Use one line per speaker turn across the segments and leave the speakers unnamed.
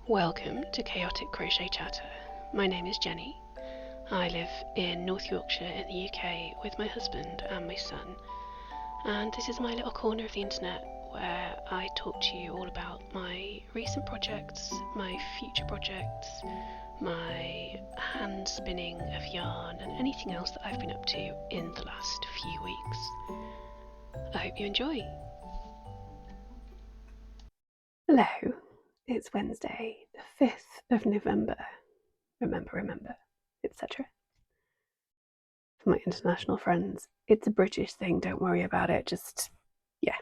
Welcome to Chaotic Crochet Chatter. My name is Jenny. I live in North Yorkshire in the UK with my husband and my son, and this is my little corner of the internet where I talk to you all about my recent projects, my future projects, my hand spinning of yarn, and anything else that I've been up to in the last few weeks. I hope you enjoy. Hello, it's Wednesday, the 5th of November. Remember, etc. For my international friends, it's a British thing, don't worry about it, just, yeah.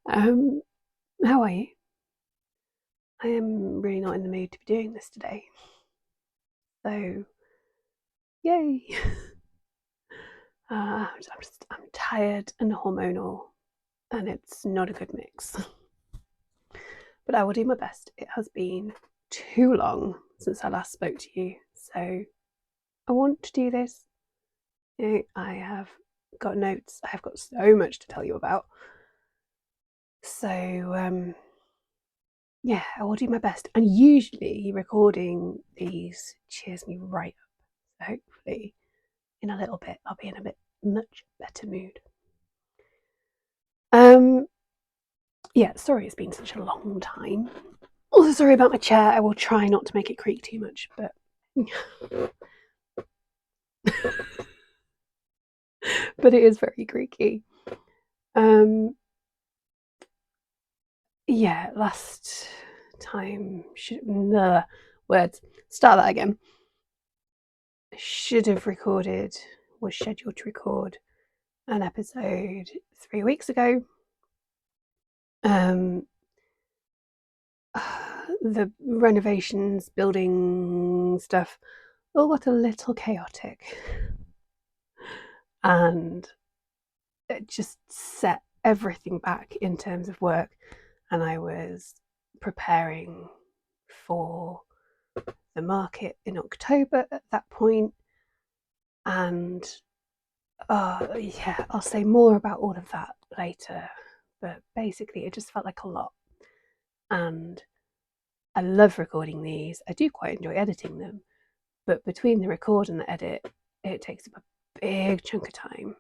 How are you? I am really not in the mood to be doing this today. So, yay! I'm tired and hormonal, and it's not a good mix. But I will do my best. It has been too long since I last spoke to you, so I want to do this. I have got notes. I have got so much to tell you about. So, yeah, I will do my best. And usually recording these cheers me right up. So hopefully in a little bit I'll be in a much better mood. Yeah, sorry it's been such a long time. Also sorry about my chair. I will try not to make it creak too much, but but it is very creaky. Yeah, last time words. Start that again. Should have recorded, was scheduled to record an episode 3 weeks ago. The renovations, building stuff, all got a little chaotic, and it just set everything back in terms of work. And I was preparing for the market in October at that point, and yeah, I'll say more about all of that later, but basically it just felt like a lot. And I love recording these. I do quite enjoy editing them, but between the record and the edit, it takes up a big chunk of time,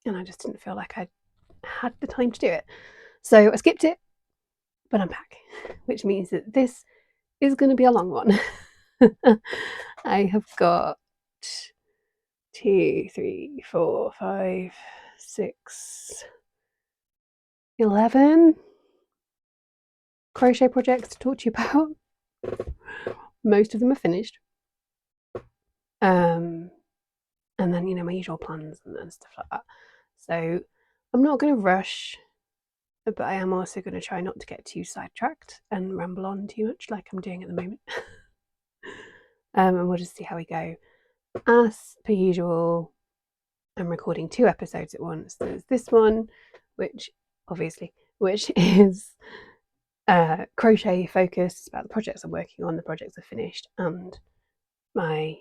and I just didn't feel like I had the time to do it. So I skipped it, but I'm back, which means that this is going to be a long one. I have got 2, 3, 4, 5, 6, 11 crochet projects to talk to you about. Most of them are finished. And then, my usual plans and stuff like that. So I'm not going to rush, but I am also going to try not to get too sidetracked and ramble on too much like I'm doing at the moment. And we'll just see how we go. As per usual, I'm recording 2 episodes at once. There's this one, which is crochet focused, about the projects I'm working on, the projects are finished, and my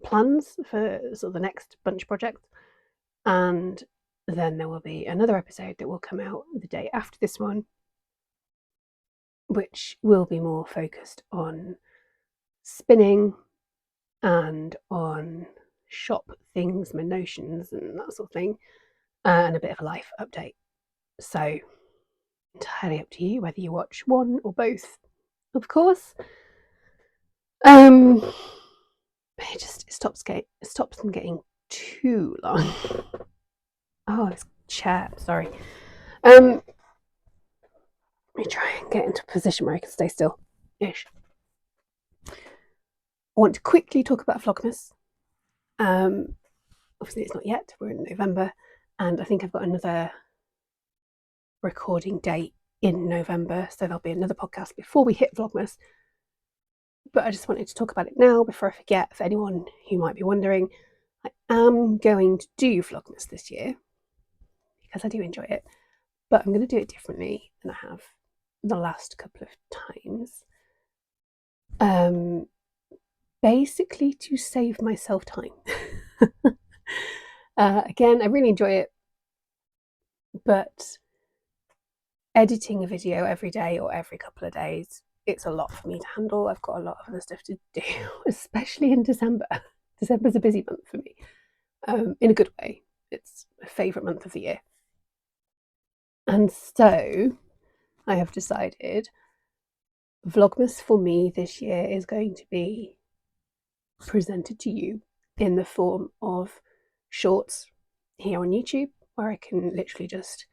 plans for sort of the next bunch of projects. And then there will be another episode that will come out the day after this one, which will be more focused on spinning and on shop things, my notions and that sort of thing, and a bit of a life update. So entirely up to you whether you watch one or both, of course. It stops them getting too long. Oh, this chair, sorry. Let me try and get into a position where I can stay still-ish. I want to quickly talk about Vlogmas. Obviously it's not yet, we're in November, and I think I've got another recording date in November, so there'll be another podcast before we hit Vlogmas. But I just wanted to talk about it now before I forget. For anyone who might be wondering, I am going to do Vlogmas this year because I do enjoy it, but I'm going to do it differently than I have the last couple of times. Basically to save myself time. Again, I really enjoy it, but editing a video every day or every couple of days, it's a lot for me to handle. I've got a lot of other stuff to do, especially in December. December's a busy month for me, in a good way. It's my favourite month of the year. And so I have decided Vlogmas for me this year is going to be presented to you in the form of shorts here on YouTube, where I can literally just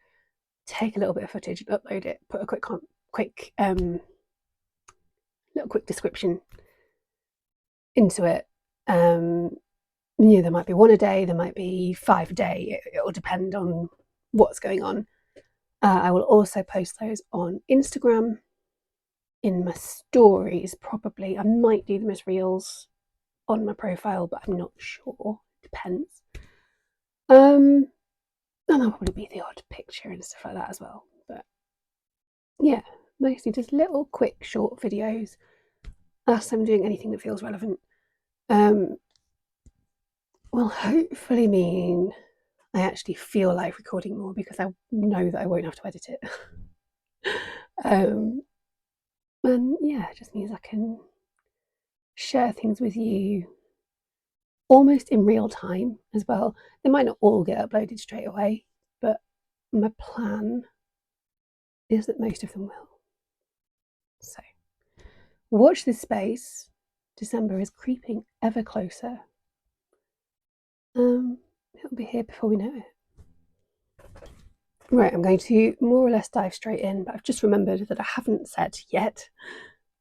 take a little bit of footage and upload it, put a quick description into it. There might be one a day, there might be 5 a day. It will depend on what's going on. I will also post those on Instagram in my stories, probably. I might do them as reels on my profile, but I'm not sure. Depends. And there'll probably be the odd picture and stuff like that as well. But yeah, mostly just little quick short videos as I'm doing anything that feels relevant. Will hopefully mean I actually feel like recording more, because I know that I won't have to edit it. And yeah, it just means I can share things with you almost in real time as well. They might not all get uploaded straight away, but my plan is that most of them will. So watch this space. December is creeping ever closer. It'll be here before we know it. Right, I'm going to more or less dive straight in, but I've just remembered that I haven't said yet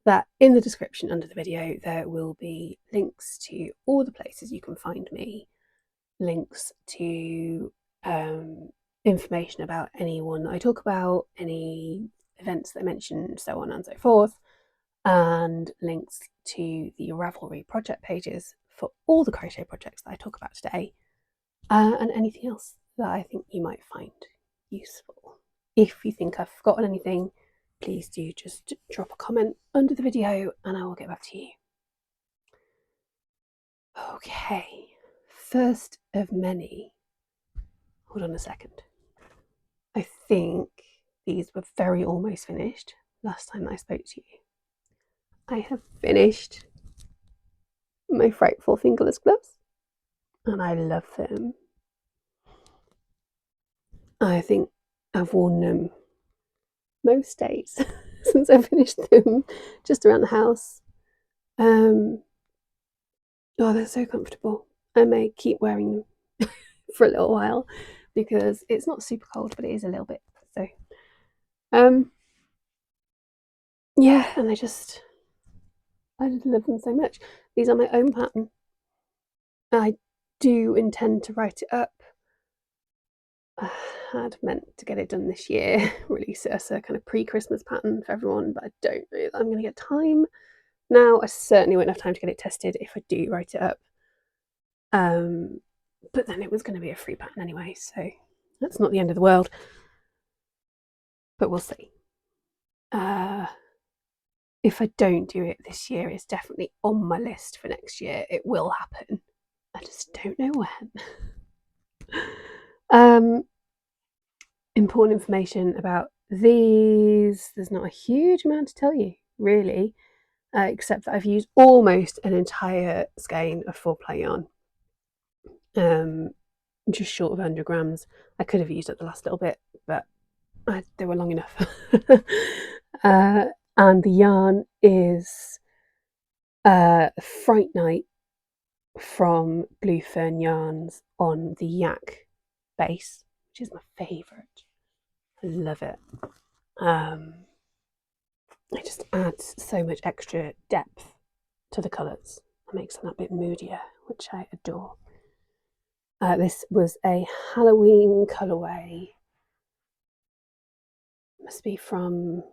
that in the description under the video there will be links to all the places you can find me, links to information about anyone that I talk about, any events that I mention, so on and so forth, and links to the Ravelry project pages for all the crochet projects that I talk about today, and anything else that I think you might find useful. If you think I've forgotten anything, please do just drop a comment under the video and I will get back to you. Okay, first of many. Hold on a second. I think these were very almost finished last time I spoke to you. I have finished my Frightful Fingerless gloves and I love them. I think I've worn them most days since I finished them, just around the house. Oh, they're so comfortable. I may keep wearing them for a little while because it's not super cold, but it is a little bit. So, yeah, and I just love them so much. These are my own pattern. I do intend to write it up. I had meant to get it done this year, release it as a kind of pre-Christmas pattern for everyone, but I don't know that I'm going to get time. Now, I certainly won't have time to get it tested if I do write it up. But then it was going to be a free pattern anyway, so that's not the end of the world. But we'll see. If I don't do it this year, it's definitely on my list for next year. It will happen. I just don't know when. Important information about these. There's not a huge amount to tell you, really, except that I've used almost an entire skein of 4-ply yarn. Just short of 100 grams. I could have used it the last little bit, but they were long enough. And the yarn is Fright Night from Blue Fern Yarns on the Yak base, which is my favourite. I love it. It just adds so much extra depth to the colours. It makes them a bit moodier, which I adore. This was a Halloween colourway. Must be from,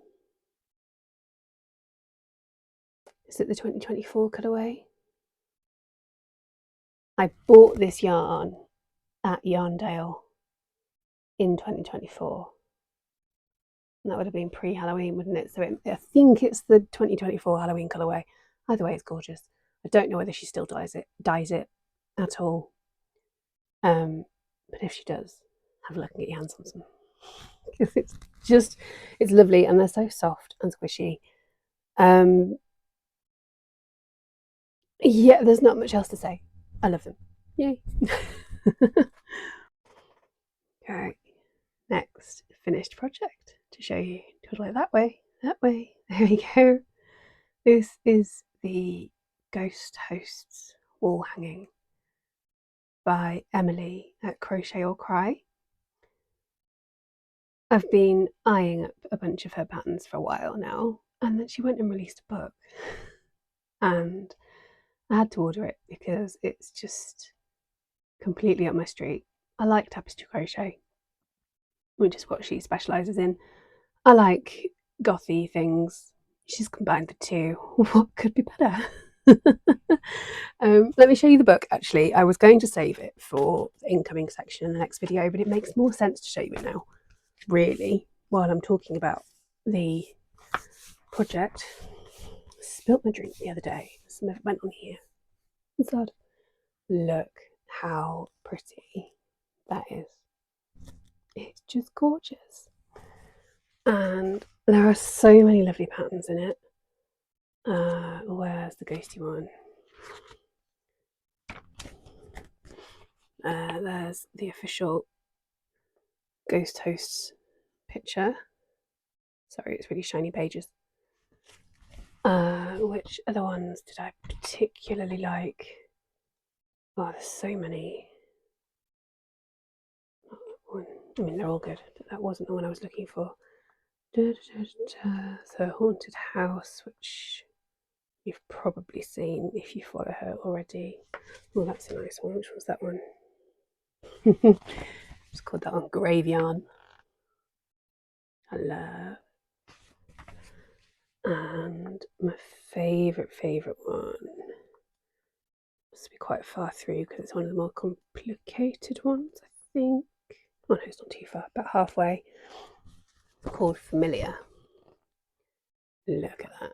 is it the 2024 colourway? I bought this yarn at Yarndale in 2024. And that would have been pre-Halloween, wouldn't it? So I think it's the 2024 Halloween colourway. Either way, it's gorgeous. I don't know whether she still dyes it at all. But if she does, have a look and get your hands on some, because it's it's lovely, and they're so soft and squishy. Yeah, there's not much else to say. I love them. Yay. Okay, next finished project to show you. Totally that way. There we go. This is the Ghost Hosts wall hanging by Emily at Crochet or Cry. I've been eyeing up a bunch of her patterns for a while now, and then she went and released a book, and I had to order it because it's just completely up my street. I like tapestry crochet, which is what she specialises in. I like gothy things. She's combined the two. What could be better? Let me show you the book. Actually, I was going to save it for the incoming section in the next video, but it makes more sense to show you it now, really, while I'm talking about the project. I spilt my drink the other day. Some of it went on here. It's sad. Look how pretty that is. It's just gorgeous. And there are so many lovely patterns in it. Where's the ghosty one? There's the official Ghost Hosts picture. Sorry, it's really shiny pages. Which other ones did I particularly like? Oh, there's so many. I mean, they're all good, but that wasn't the one I was looking for. So, Haunted House, which you've probably seen if you follow her already. Oh, that's a nice one. Which was that one? Just called that one Grave Yarn. I love. And my favourite one must be quite far through because it's one of the more complicated ones, I think. Oh no, it's not too far, about halfway. Called Familiar. Look at that.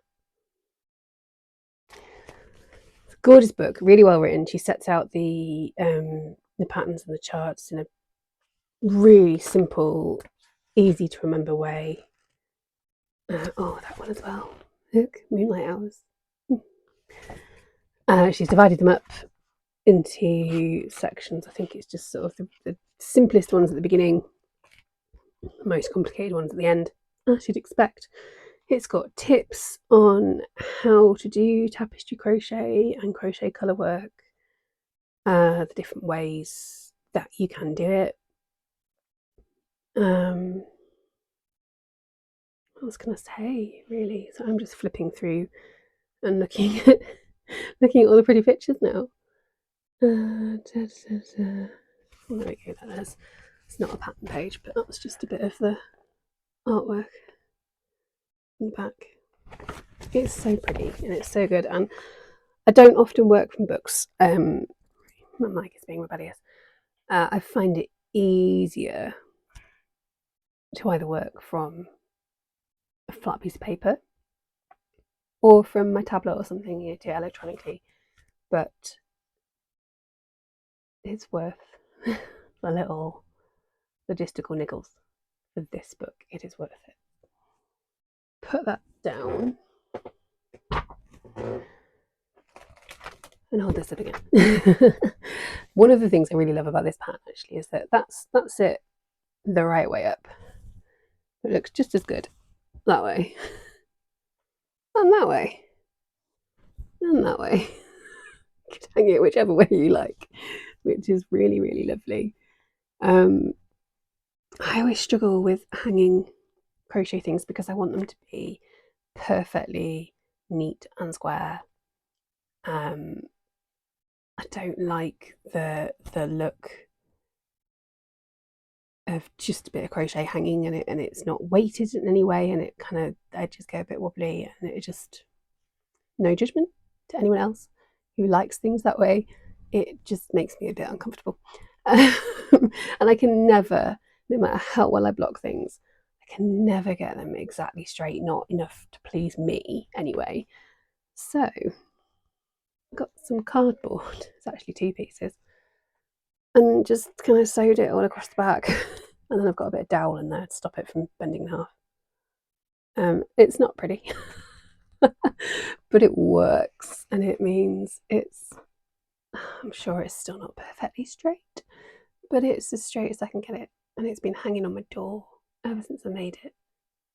It's a gorgeous book, really well written. She sets out the patterns and the charts in a really simple, easy to remember way. Oh, that one as well. Look, Moonlight Hours. She's divided them up into sections. I think it's just sort of the simplest ones at the beginning, the most complicated ones at the end, as you'd expect. It's got tips on how to do tapestry crochet and crochet colour work, the different ways that you can do it. What else can I say, really? So I'm just flipping through and looking at all the pretty pictures now. There we go. It's not a pattern page, but that's just a bit of the artwork in the back. It's so pretty and it's so good. And I don't often work from books. My mic is being rebellious. I find it easier to either work from a flat piece of paper or from my tablet or something, you do it electronically. But it's worth the little logistical niggles for this book. It is worth it. Put that down and hold this up again. One of the things I really love about this pattern actually is that that's it the right way up. It looks just as good that way and that way and that way. You could hang it whichever way you like, which is really, really lovely. I always struggle with hanging crochet things because I want them to be perfectly neat and square. I don't like the look of just a bit of crochet hanging and it's not weighted in any way, and it kind of edges go a bit wobbly, and it just, no judgment to anyone else who likes things that way, it just makes me a bit uncomfortable. And I can never, no matter how well I block things, I can never get them exactly straight, not enough to please me anyway. So I've got some cardboard, it's actually 2 pieces, and just kind of sewed it all across the back. and then I've got a bit of dowel in there to stop it from bending in half. It's not pretty, but it works, and it means I'm sure it's still not perfectly straight, but it's as straight as I can get it, and it's been hanging on my door ever since I made it,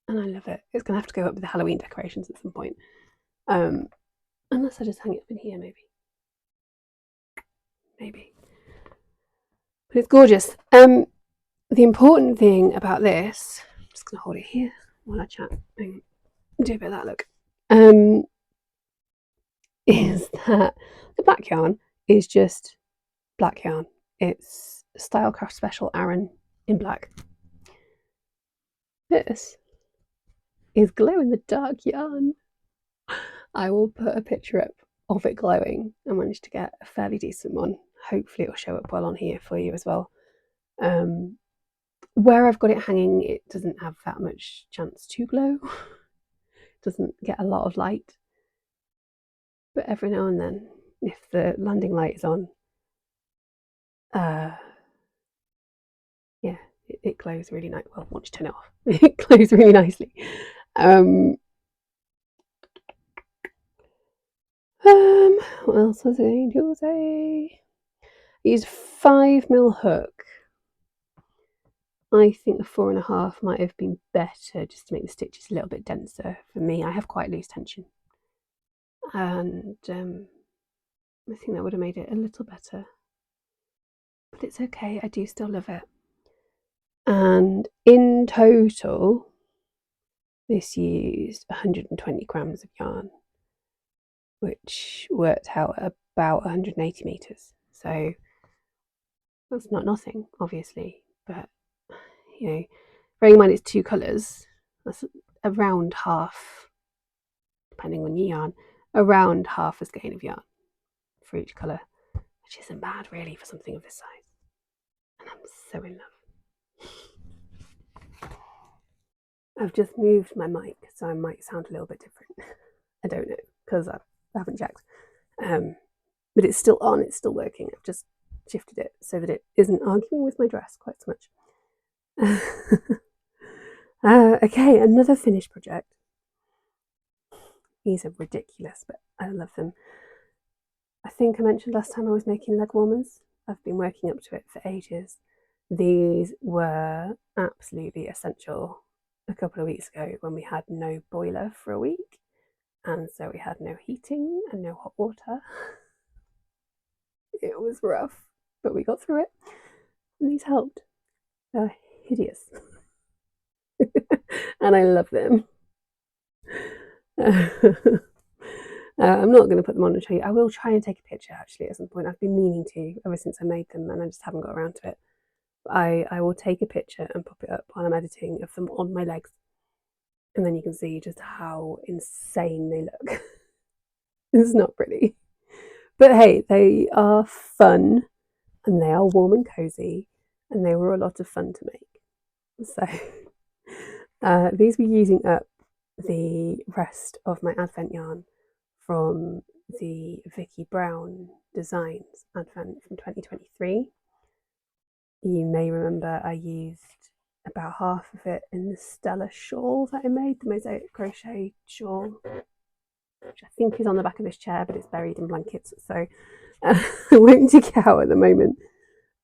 and I love it. It's gonna have to go up with the Halloween decorations at some point, unless I just hang it up in here, maybe. But it's gorgeous. The important thing about this, I'm just gonna hold it here while I chat and do a bit of that look, is that the black yarn is just black yarn. It's Stylecraft Special Aran in black. This is glow in the dark yarn. I will put a picture up of it glowing. I managed to get a fairly decent one. Hopefully it'll show up well on here for you as well. Where I've got it hanging, it doesn't have that much chance to glow. It doesn't get a lot of light. But every now and then, if the landing light is on, yeah, it glows really nice. Well, once you turn it off, it glows really nicely. What else was I going to say? I used 5mm hook. I think the 4.5 might have been better, just to make the stitches a little bit denser for me. I have quite loose tension, and I think that would have made it a little better, but it's okay. I do still love it. And in total, this used 120 grams of yarn, which worked out about 180 meters. So that's not nothing, obviously, but you know, bearing in mind it's 2 colours, that's around half, depending on your yarn, around half a skein of yarn for each colour, which isn't bad really for something of this size. And I'm so in love. I've just moved my mic, so I might sound a little bit different. I don't know, because I haven't checked. But it's still on, it's still working. I've just shifted it so that it isn't arguing with my dress quite so much. Okay, another finished project. These are ridiculous, but I love them. I think I mentioned last time I was making leg warmers. I've been working up to it for ages. These were absolutely essential a couple of weeks ago when we had no boiler for a week, and so we had no heating and no hot water. It was rough, but we got through it, and these helped. They're hideous. And I love them. I'm not going to put them on and show you. I will try and take a picture actually at some point. I've been meaning to ever since I made them, and I just haven't got around to it. I will take a picture and pop it up while I'm editing of them on my legs, and then you can see just how insane they look. It's not pretty, but hey, they are fun, and they are warm and cozy, and they were a lot of fun to make. So these were using up the rest of my advent yarn from the Vicky Brown Designs advent from 2023. You may remember I used about half of it in the Stella shawl that I made, the mosaic crochet shawl, which I think is on the back of this chair, but it's buried in blankets, so I won't dig it out at the moment.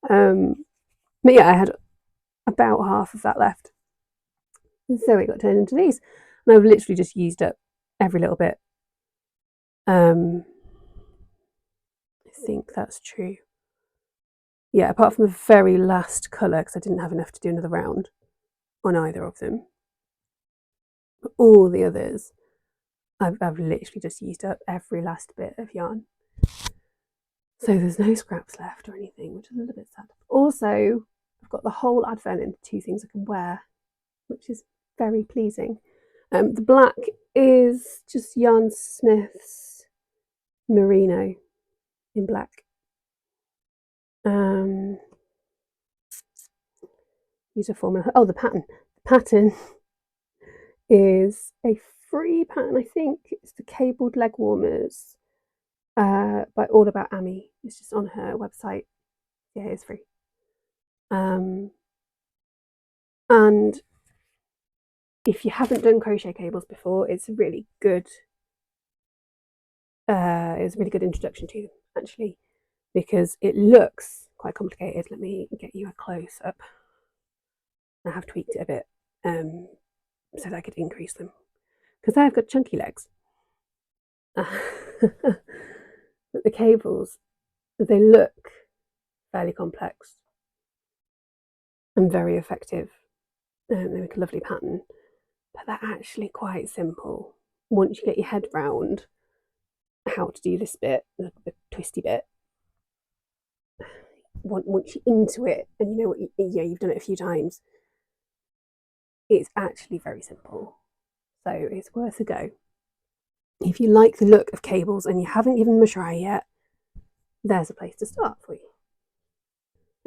But yeah, I had about half of that left, and so it got turned into these, and I've literally just used up every little bit. I think that's true. Yeah, apart from the very last colour, because I didn't have enough to do another round on either of them. But all the others, I've literally just used up every last bit of yarn. So there's no scraps left or anything, which is a little bit sad. Also, I've got the whole advent into 2 things I can wear, which is very pleasing. The black is just Yarn Smith's Merino in black. Use a formula. Oh, the pattern. The pattern is a free pattern, I think. It's the Cabled Leg Warmers by All About Amy. It's just on her website. Yeah, it's free. And if you haven't done crochet cables before, it's a really good introduction to them, actually, because it looks quite complicated. Let me get you a close up. I have tweaked it a bit so that I could increase them, because I've got chunky legs. But the cables, they look fairly complex and very effective. They make a lovely pattern, but they're actually quite simple once you get your head round how to do this bit, the twisty bit. Once you're into it and you know what you've done it a few times, it's actually very simple. So it's worth a go. If you like the look of cables and you haven't given them a try yet, there's a place to start for you.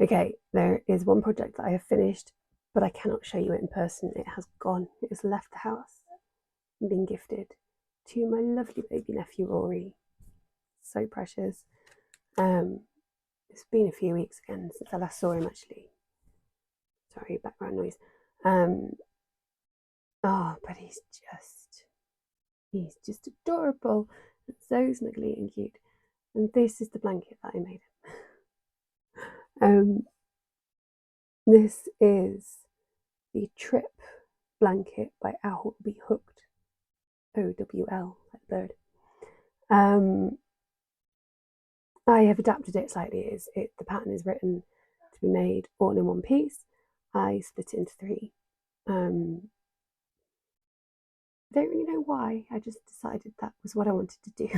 Okay, there is one project that I have finished, but I cannot show you it in person. It has gone. It has left the house and been gifted to my lovely baby nephew Rory. So precious. It's been a few weeks again since I last saw him, actually. Sorry, background noise. But he's just adorable and so snuggly and cute. And this is the blanket that I made him. This is the Trip blanket by Owl Be Hooked. OWL, like the bird. I have adapted it slightly. The pattern is written to be made all in one piece. I split it into 3. I don't really know why. I just decided that was what I wanted to do.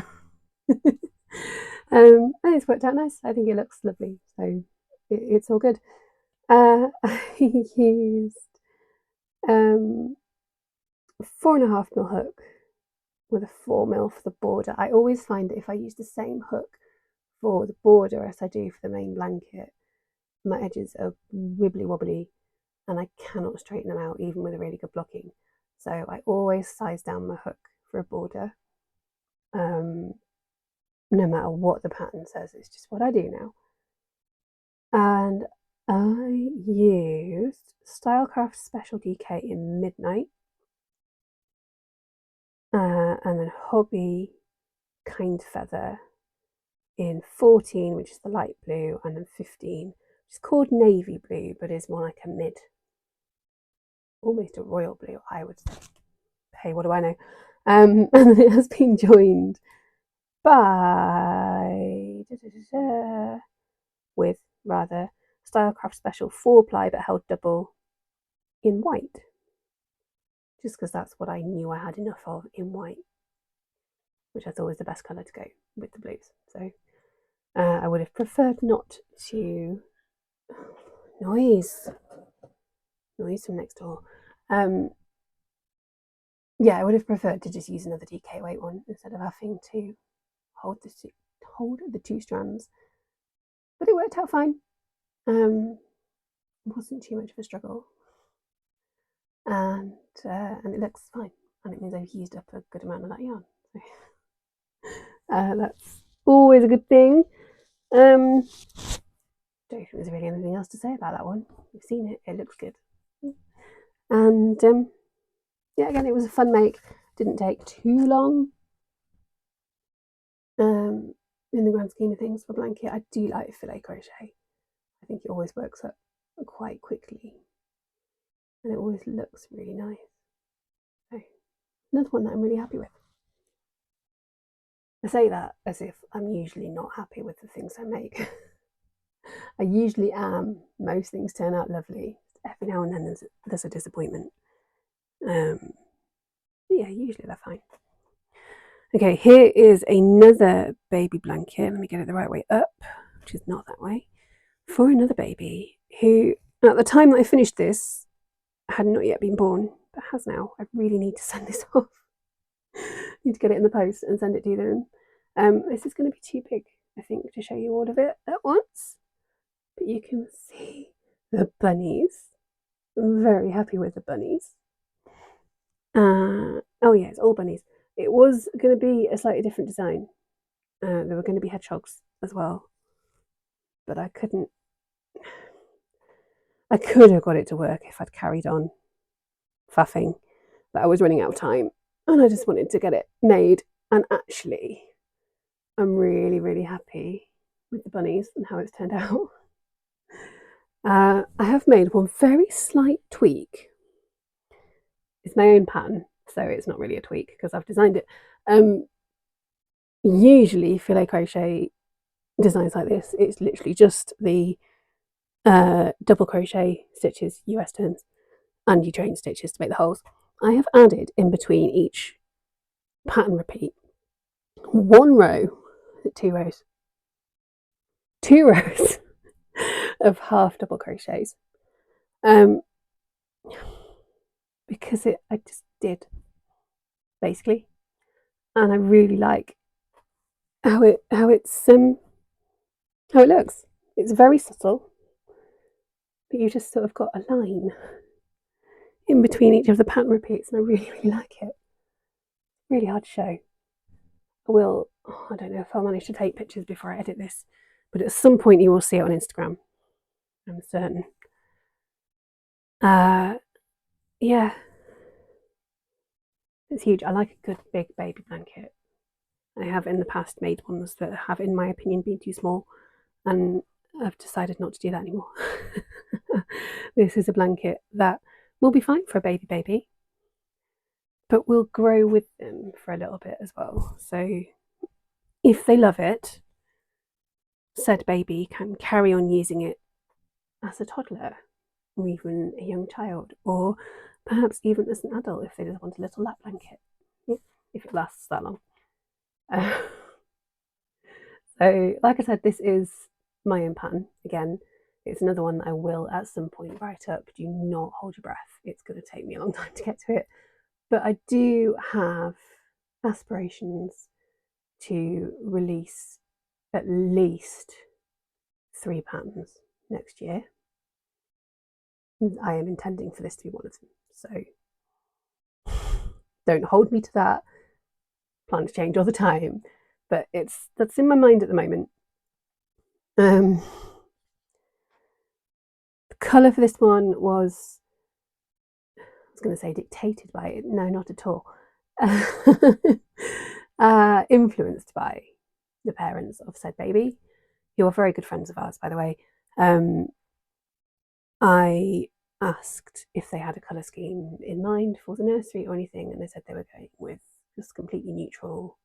And it's worked out nice. I think it looks lovely, so it's all good. I used 4.5mm hook with a 4mm for the border. I always find that if I use the same hook for the border as I do for the main blanket, my edges are wibbly wobbly and I cannot straighten them out even with a really good blocking. So I always size down my hook for a border, no matter what the pattern says. It's just what I do now. And I used Stylecraft Special DK in Midnight, and then Hobby Kind Feather in 14, which is the light blue, and then 15, which is called navy blue, but is more like a almost a royal blue, I would say. Hey, what do I know? And it has been joined by with Stylecraft Special 4-ply but held double in white, just because that's what I knew I had enough of in white, which I thought was the best colour to go with the blues. So I would have preferred not to noise from next door. I would have preferred to just use another DK weight one instead of having to hold the 2 strands, but it worked out fine. Wasn't too much of a struggle, and it looks fine, and it means I've used up a good amount of that yarn. So that's always a good thing. Don't think there's really anything else to say about that one. You've seen it; it looks good, and again, it was a fun make. Didn't take too long. In the grand scheme of things for a blanket, I do like filet crochet. I think it always works up quite quickly, and it always looks really nice. So, another one that I'm really happy with. I say that as if I'm usually not happy with the things I make. I usually am. Most things turn out lovely. Every now and then there's a disappointment. Usually they're fine. Okay, here is another baby blanket. Let me get it the right way up, which is not that way. For another baby who, at the time that I finished this, had not yet been born, but has now. I really need to send this off. Need to get it in the post and send it to them. This is going to be too big, I think, to show you all of it at once. But you can see the bunnies. I'm very happy with the bunnies. It's all bunnies. It was going to be a slightly different design. There were going to be hedgehogs as well, but I couldn't. I could have got it to work if I'd carried on faffing, but I was running out of time and I just wanted to get it made. And actually, I'm really, really happy with the bunnies and how it's turned out. I have made one very slight tweak. It's my own pattern, so it's not really a tweak because I've designed it. Usually filet crochet designs like this, it's literally just the double crochet stitches, US turns, and you chain stitches to make the holes. I have added in between each pattern repeat 1 row, 2 rows, 2 rows of half double crochets, because I just did basically, and I really like how it looks. It's very subtle, but you just sort of got a line in between each of the pattern repeats, and I really, really like it. Really hard to show. I don't know if I'll manage to take pictures before I edit this, but at some point you will see it on Instagram, I'm certain. Yeah, it's huge. I like a good big baby blanket. I have in the past made ones that have, in my opinion, been too small, and I've decided not to do that anymore. This is a blanket that will be fine for a baby, but will grow with them for a little bit as well. So if they love it, said baby can carry on using it as a toddler, or even a young child, or perhaps even as an adult if they just want a little lap blanket, if it lasts that long. So, like I said, this is my own pattern. Again, it's another one that I will at some point write up. Do not hold your breath. It's going to take me a long time to get to it. But I do have aspirations to release at least 3 patterns next year. I am intending for this to be one of them. So don't hold me to that. Plans change all the time, but that's in my mind at the moment. The colour for this one was, I was going to say dictated by it. No, not at all. Influenced by the parents of said baby, who are very good friends of ours, by the way. I asked if they had a colour scheme in mind for the nursery or anything, and they said they were going with just completely neutral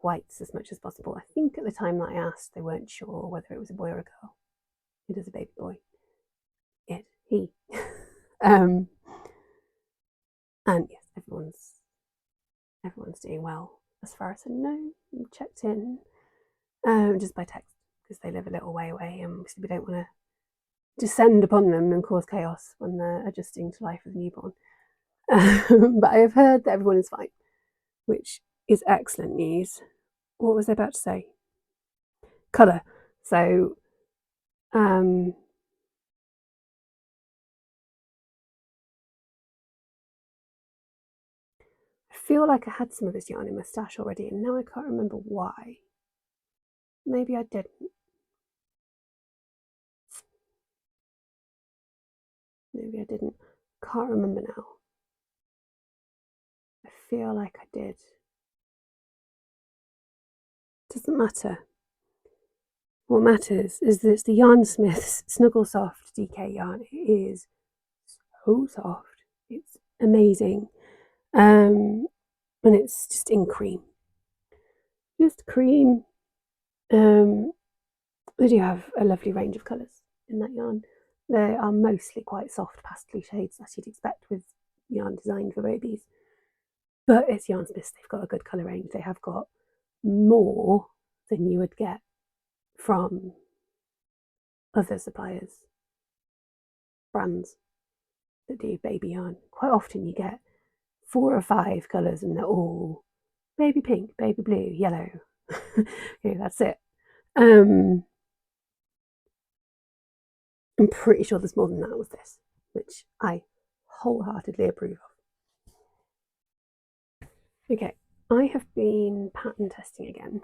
whites as much as possible. I think at the time that I asked, they weren't sure whether it was a boy or a girl. It is a baby boy. He. And yes, everyone's doing well as far as I know. I'm checked in just by text because they live a little way away, and obviously we don't want to descend upon them and cause chaos when they're adjusting to life as a newborn. But I have heard that everyone is fine, which is excellent news. What was I about to say? Colour. So, I feel like I had some of this yarn in my stash already, and now I can't remember why. Maybe I didn't. Maybe I didn't. Can't remember now. I feel like I did. Doesn't matter. What matters is that it's the Yarn Smith's Snuggle Soft DK yarn. It is so soft. It's amazing. And it's just in cream. Just cream. They do have a lovely range of colours in that yarn. They are mostly quite soft pastel shades, as you'd expect with yarn designed for babies. But it's Yarn Smiths, they've got a good colour range. They have got more than you would get from other suppliers, brands that do baby yarn. Quite often you get 4 or 5 colours and they're all baby pink, baby blue, yellow. That's it. I'm pretty sure there's more than that with this, which I wholeheartedly approve of. Okay, I have been pattern testing again,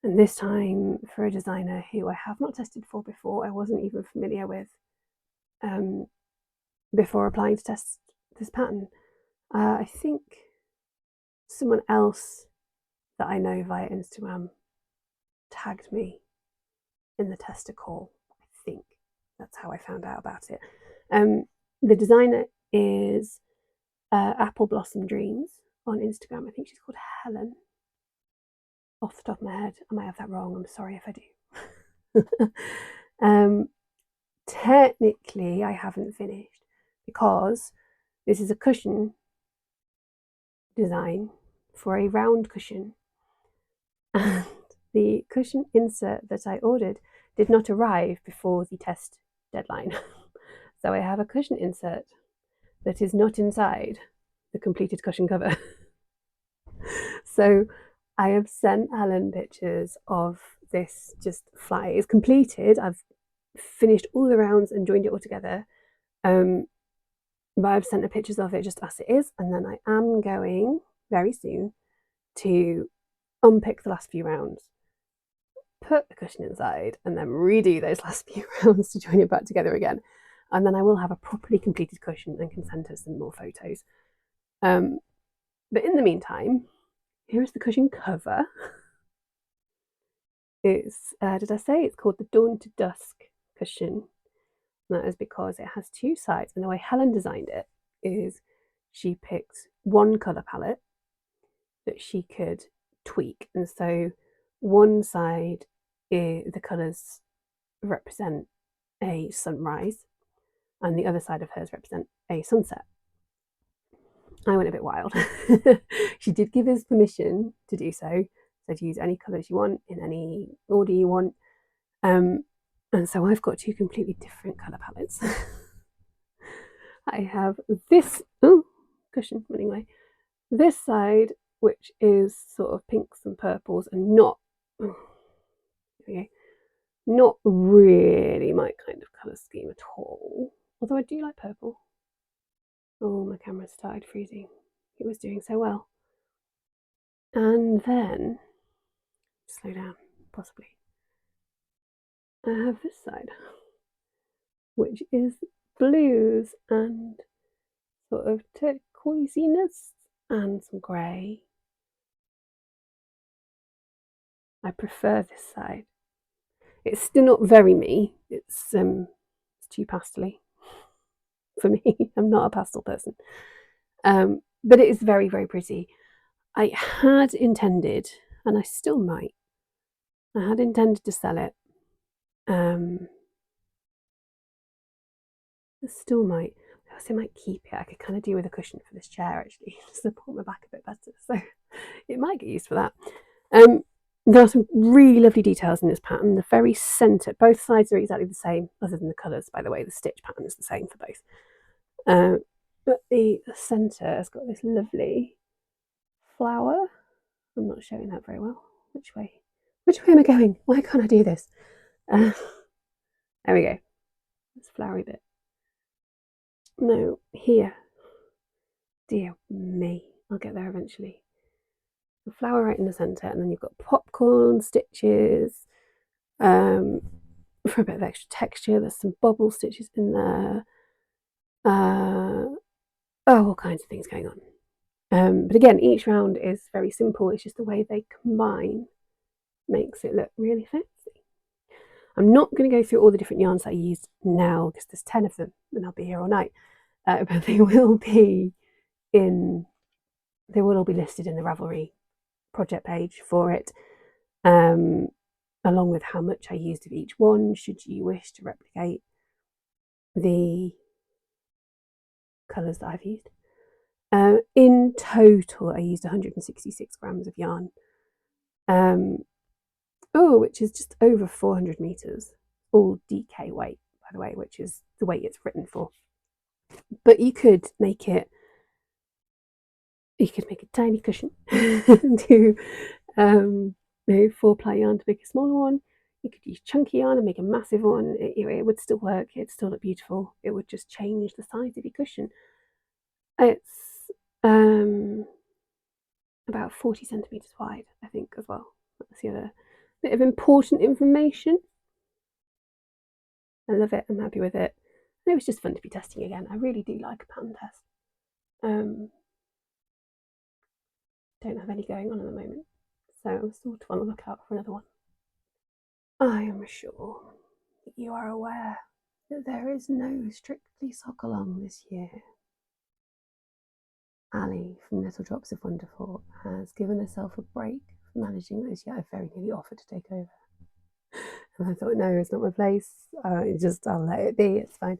and this time for a designer who I have not tested for before, I wasn't even familiar with, before applying to test this pattern. I think someone else that I know via Instagram tagged me in the tester call. I think that's how I found out about it. The designer is Apple Blossom Dreams on Instagram. I think she's called Helen. Off the top of my head, I might have that wrong. I'm sorry if I do. Technically, I haven't finished because this is a cushion design for a round cushion, and the cushion insert that I ordered did not arrive before the test deadline. So I have a cushion insert that is not inside the completed cushion cover. So I have sent Helen pictures of this just flat. It's completed. I've finished all the rounds and joined it all together. But I've sent her pictures of it just as it is, and then I am going very soon to unpick the last few rounds, put the cushion inside, and then redo those last few rounds to join it back together again. And then I will have a properly completed cushion and can send her some more photos. But in the meantime, here is the cushion cover. It's, did I say it's called the Dawn to Dusk cushion? And that is because it has two sides, and the way Helen designed it is she picked one colour palette that she could tweak. And so one side, the colours represent a sunrise, and the other side of hers represent a sunset. I went a bit wild. She did give us permission to do so, to use any colours you want in any order you want. And so I've got two completely different colour palettes. I have this cushion running away. This side, which is sort of pinks and purples, and not really my kind of colour scheme at all. Although I do like purple. Oh, my camera started freezing. It was doing so well. And then, slow down, possibly. I have this side, which is blues and sort of turquoisiness and some grey. I prefer this side. It's still not very me. It's too pastel-y for me. I'm not a pastel person. But it is very, very pretty. I had intended, and I still might, I had intended to sell it. I still might. I also might keep it. I could kind of do with a cushion for this chair actually to support my back a bit better. So it might get used for that. There are some really lovely details in this pattern. The very centre, both sides are exactly the same, other than the colours, by the way. The stitch pattern is the same for both. But the centre has got this lovely flower. I'm not showing that very well. Which way am I going? Why can't I do this? There we go. This flowery bit. No, here. Dear me. I'll get there eventually. The flower right in the centre, and then you've got popcorn stitches for a bit of extra texture. There's some bobble stitches in there. All kinds of things going on. But again, each round is very simple. It's just the way they combine makes it look really fancy. I'm not going to go through all the different yarns that I used now because there's 10 of them and I'll be here all night. But they will all be listed in the Ravelry project page for it, along with how much I used of each one, should you wish to replicate the colours that I've used. In total, I used 166 grams of yarn, which is just over 400 meters, all DK weight, by the way, which is the weight it's written for. But you could make a tiny cushion to 4-ply yarn to make a smaller one. You could use chunky yarn and make a massive one. It would still work. It'd still look beautiful. It would just change the size of your cushion. It's about 40 centimeters wide, I think, as well. That's the other bit of important information. I love it. I'm happy with it. And it was just fun to be testing again. I really do like a pattern test. Don't have any going on at the moment, so I'm sort of on the lookout for another one. I am sure that you are aware that there is no Strictly Sock Along this year. Ali from Little Drops of Wonderful has given herself a break from managing those, yet I very nearly offered to take over. And I thought, no, it's not my place. I'll let it be, it's fine.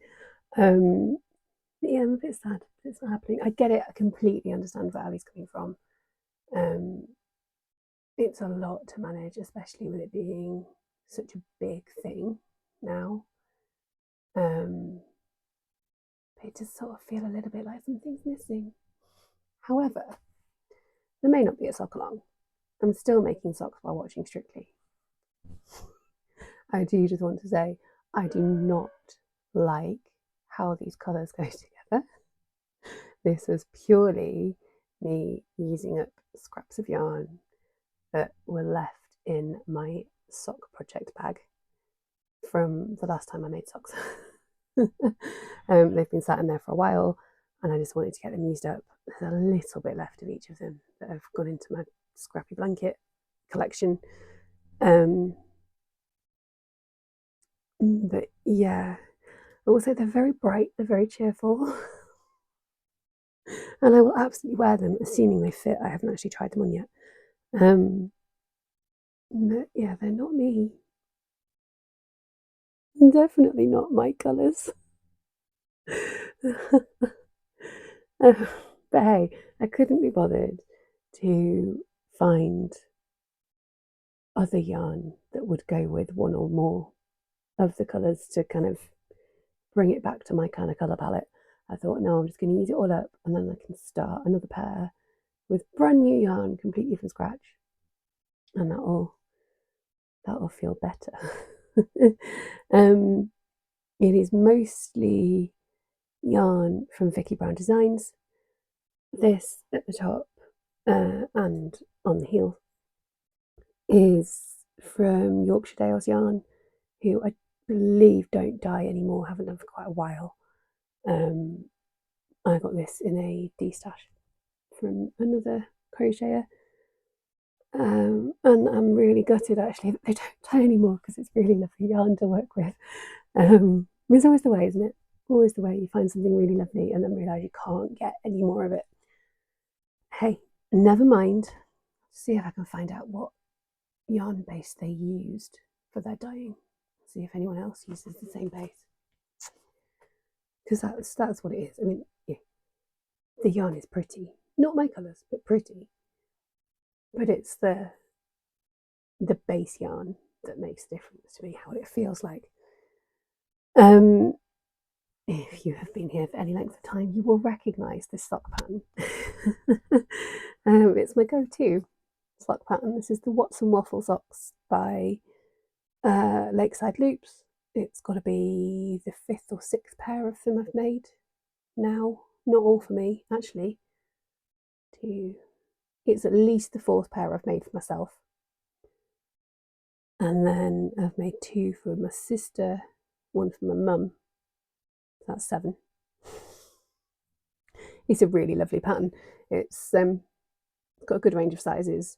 Yeah, I'm a bit sad it's not happening. I get it, I completely understand where Ali's coming from. It's a lot to manage, especially with it being such a big thing now. It does sort of feel a little bit like something's missing. However, there may not be a sock along. I'm still making socks while watching Strictly. I do just want to say, I do not like how these colours go together. This was purely me using up scraps of yarn that were left in my sock project bag from the last time I made socks. They've been sat in there for a while, and I just wanted to get them used up. There's a little bit left of each of them that have gone into my Scrappy blanket collection. But yeah, also they're very bright, they're very cheerful. And I will absolutely wear them, assuming they fit. I haven't actually tried them on yet. But yeah, they're not me. Definitely not my colours. But hey, I couldn't be bothered to find other yarn that would go with one or more of the colours to kind of bring it back to my kind of colour palette. I thought, no, I'm just going to use it all up, and then I can start another pair with brand new yarn completely from scratch, and that'll feel better. It is mostly yarn from Vicky Brown Designs. This at the top and on the heel is from Yorkshire Dales Yarn, who I believe don't dye anymore, haven't done for quite a while. I got this in a D-stash from another crocheter. And I'm really gutted actually that they don't dye anymore, because it's really lovely yarn to work with. It's always the way, isn't it? Always the way, you find something really lovely and then realise you can't get any more of it. Hey, never mind. See if I can find out what yarn base they used for their dyeing. See if anyone else uses the same base. Because that's what it is. I mean, yeah, the yarn is pretty. Not my colours, but pretty. But it's the base yarn that makes a difference to me, how it feels like. If you have been here for any length of time, you will recognise this sock pattern. It's my go-to sock pattern. This is the Watson Waffle socks by Lakeside Loops. It's got to be the 5th or 6th pair of them I've made now. Not all for me, actually. It's at least the 4th pair I've made for myself. And then I've made 2 for my sister, 1 for my mum. That's 7. It's a really lovely pattern. It's got a good range of sizes,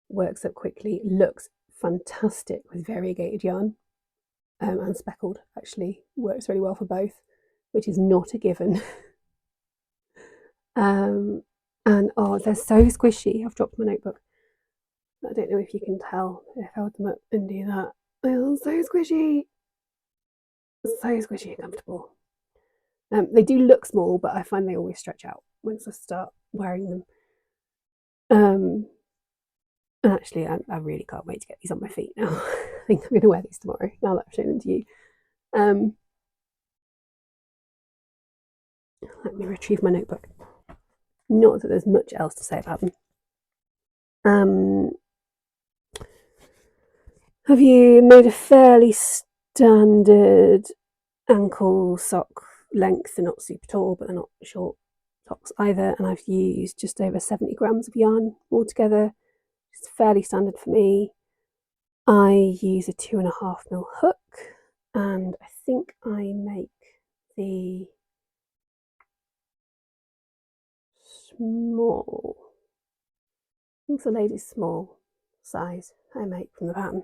works up quickly, looks fantastic with variegated yarn, and speckled actually works really well for both, which is not a given. And oh, they're so squishy. I've dropped my notebook. I don't know if you can tell if I hold them up and do that. They're so squishy. So squishy and comfortable. They do look small, but I find they always stretch out once I start wearing them. And actually, I really can't wait to get these on my feet now. I think I'm going to wear these tomorrow, now that I've shown them to you. Let me retrieve my notebook. Not that there's much else to say about them. Have you made a fairly standard ankle sock length? They're not super tall, but they're not short socks either. And I've used just over 70 grams of yarn altogether. It's fairly standard for me. I use a 2.5mm hook, and I think I make the small, I think it's the ladies' small size I make from the pattern.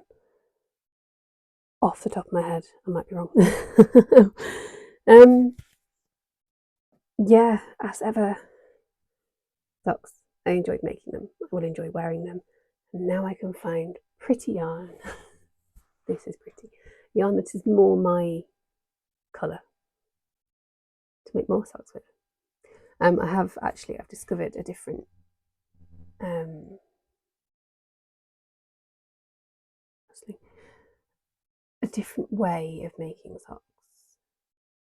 Off the top of my head, I might be wrong. Yeah, as ever, socks. I enjoyed making them. I will enjoy wearing them. And now I can find pretty yarn. This is pretty. Yarn that is more my colour to make more socks with. I've discovered a different way of making socks.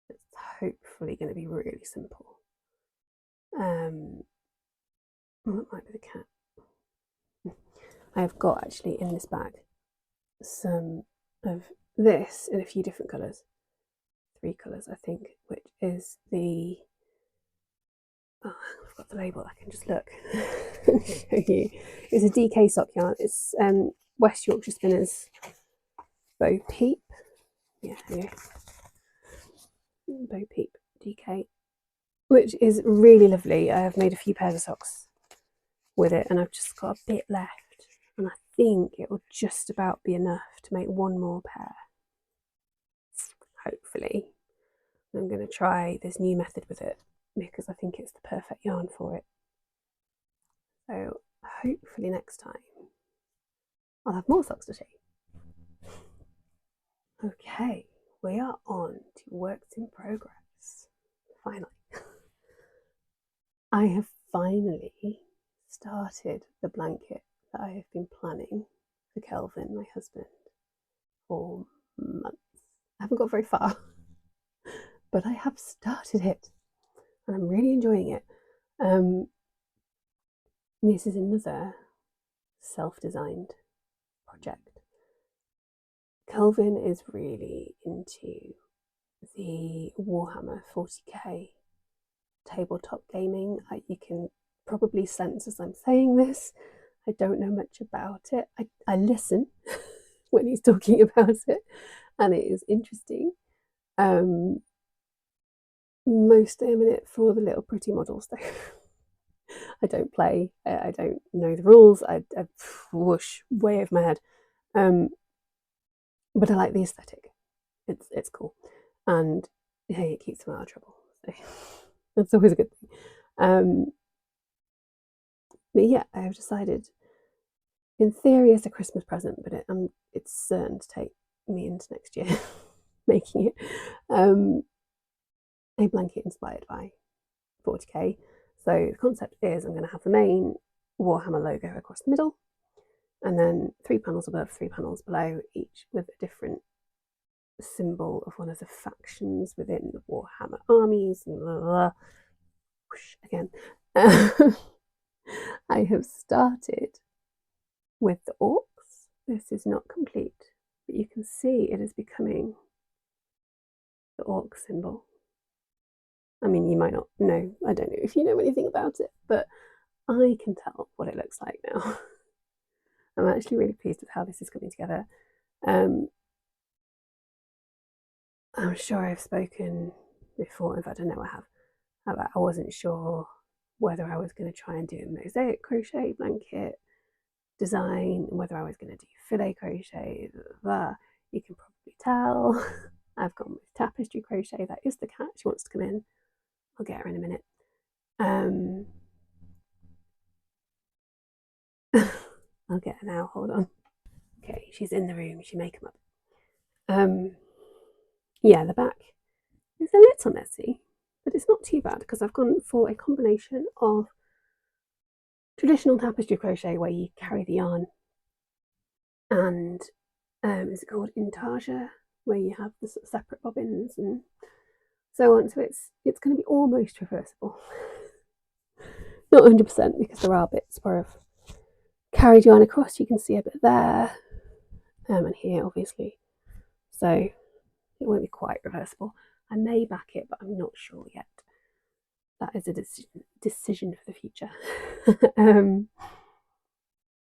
It's hopefully going to be really simple. That might be the cat. I have got actually in this bag some of this in a few different colours. 3 colours, I think, which is the. Oh, I've got the label. I can just look and show you. It's a DK sock yarn. It's West Yorkshire Spinners Bo Peep. Yeah, anyway. Bo Peep DK, which is really lovely. I have made a few pairs of socks with it, and I've just got a bit left, and I think it will just about be enough to make one more pair. Hopefully. I'm going to try this new method with it because I think it's the perfect yarn for it. So hopefully next time I'll have more socks to show you. Okay, we are on to works in progress. Finally. I have finally started the blanket that I have been planning for Kelvin, my husband, for months. I haven't got very far, but I have started it and I'm really enjoying it. This is another self-designed project. Kelvin is really into the Warhammer 40k tabletop gaming. You can probably sense as I'm saying this, I don't know much about it. I listen when he's talking about it, and it is interesting. Mostly I'm in it for the little pretty models though. I don't play, I don't know the rules, I whoosh, way over my head. But I like the aesthetic. It's cool. And hey, it keeps me out of trouble. So that's always a good thing. But yeah, I have decided, in theory, as a Christmas present, but it's certain to take me into next year making it. A blanket inspired by 40k. So the concept is I'm going to have the main Warhammer logo across the middle, and then 3 panels above, 3 panels below, each with a different symbol of one of the factions within the Warhammer armies. Whoosh, again. I have started with the orcs. This is not complete, but you can see it is becoming the orc symbol. I mean, you might not know, I don't know if you know anything about it, but I can tell what it looks like now. I'm actually really pleased with how this is coming together. I'm sure I've spoken before, in fact I know I have, about I wasn't sure whether I was going to try and do a mosaic crochet blanket design, and whether I was going to do filet crochet. You can probably tell I've gone with tapestry crochet. That is the cat, she wants to come in. I'll get her in a minute. I'll get her now, hold on. Okay, she's in the room, she may come up. Yeah, the back is a little messy, but it's not too bad because I've gone for a combination of traditional tapestry crochet where you carry the yarn, and is it called intarsia, where you have the sort of separate bobbins and so on. So it's going to be almost reversible. Not 100% because there are bits where I've carried yarn across. You can see a bit there, and here obviously. So it won't be quite reversible. I may back it, but I'm not sure yet. That is a decision for the future. But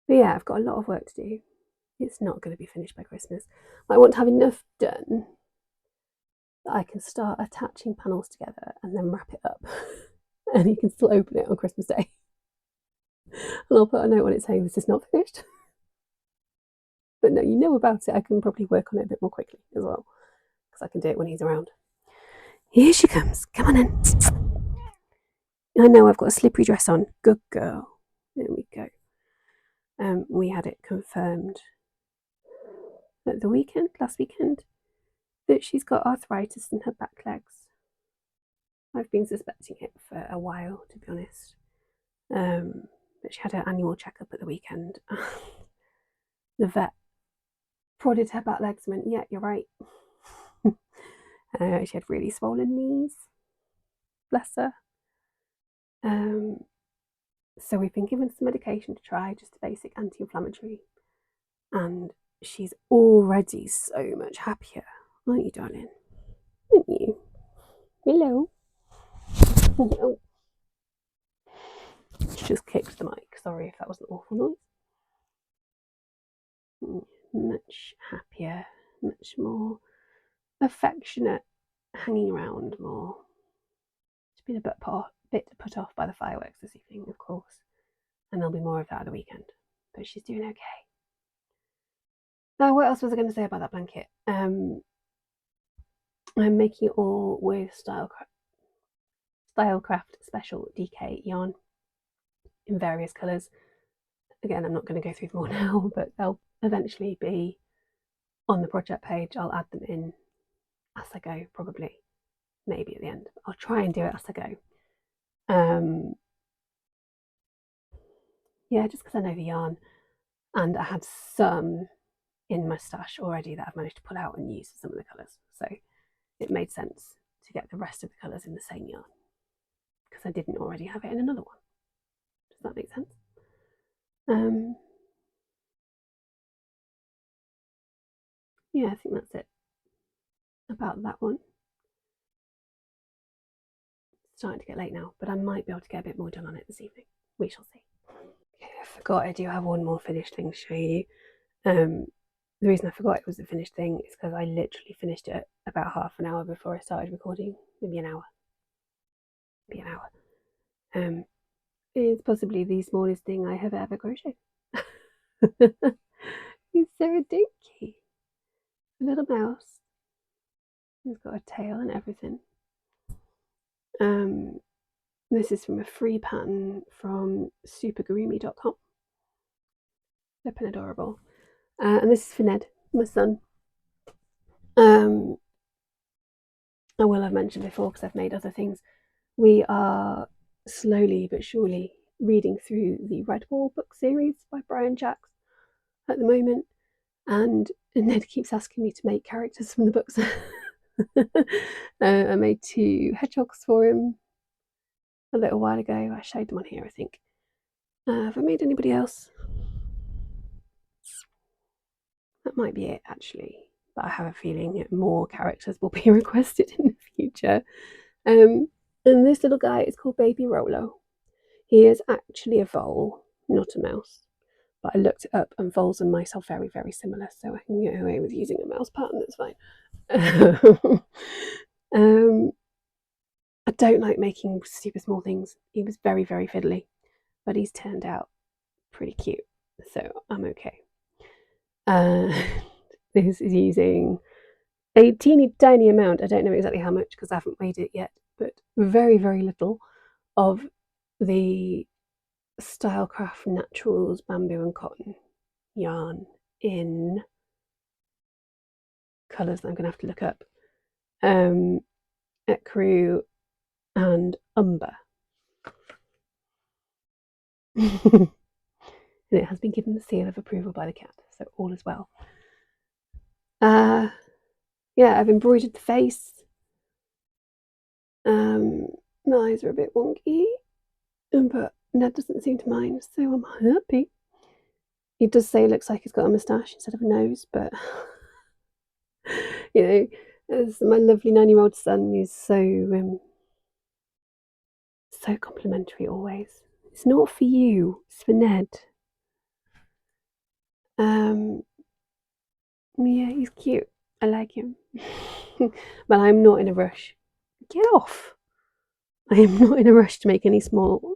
yeah, I've got a lot of work to do. It's not going to be finished by Christmas. I want to have enough done that I can start attaching panels together and then wrap it up. And you can still open it on Christmas Day. And I'll put a note on it saying this is not finished. But no, you know about it. I can probably work on it a bit more quickly as well, because I can do it when he's around. Here she comes. Come on in. I know I've got a slippery dress on. Good girl. There we go. We had it confirmed at the weekend, last weekend, that she's got arthritis in her back legs. I've been suspecting it for a while, to be honest. But she had her annual checkup at the weekend. The vet prodded her back legs and went, yeah, you're right. She had really swollen knees. Bless her. So we've been given some medication to try, just a basic anti-inflammatory. And she's already so much happier. Aren't you, darling? Aren't you? Hello. Oh. She just kicked the mic. Sorry if that was an awful noise. Much happier, much more affectionate, hanging around more. She's been a bit put off by the fireworks this evening, of course, and there'll be more of that at the weekend. But she's doing okay. Now, what else was I going to say about that blanket? I'm making it all with Stylecraft Special DK yarn in various colours. Again, I'm not going to go through them all now, but they'll eventually be on the project page. I'll add them in as I go, probably, maybe at the end. I'll try and do it as I go. Yeah, just because I know the yarn, and I had some in my stash already that I've managed to pull out and use for some of the colours, so it made sense to get the rest of the colours in the same yarn because I didn't already have it in another one. Does that make sense? Yeah, I think that's it about that one. It's starting to get late now, but I might be able to get a bit more done on it this evening. We shall see. Okay, I forgot I do have one more finished thing to show you. The reason I forgot it was a finished thing is because I literally finished it about half an hour before I started recording, maybe an hour. It's possibly the smallest thing I have ever crocheted. He's so dinky. A little mouse. He's got a tail and everything. This is from a free pattern from supergurumi.com. Flippin' adorable. And this is for Ned, my son. I will have mentioned before because I've made other things. We are slowly but surely reading through the Redwall book series by Brian Jacks at the moment, and Ned keeps asking me to make characters from the books. I made 2 hedgehogs for him a little while ago. I showed them on here, I think. Have I made anybody else? That might be it, actually. But I have a feeling more characters will be requested in the future. And this little guy is called Baby Rollo. He is actually a vole, not a mouse. But I looked it up, and voles and mice are very, very similar, so I can get away with using a mouse pattern, that's fine. I don't like making super small things. He was very, very fiddly, but he's turned out pretty cute, so I'm okay. This is using a teeny tiny amount, I don't know exactly how much because I haven't weighed it yet, but very, very little of the Stylecraft Naturals bamboo and cotton yarn in colours that I'm going to have to look up. Ecru and umber. And it has been given the seal of approval by the cat, so all is well. Yeah, I've embroidered the face. My eyes are a bit wonky, but Ned doesn't seem to mind, so I'm happy. He does say it looks like he's got a moustache instead of a nose, but you know, as my lovely 9-year-old son is so complimentary always. It's not for you, it's for Ned. Yeah, he's cute. I like him. But I'm not in a rush. Get off! I am not in a rush to make any small.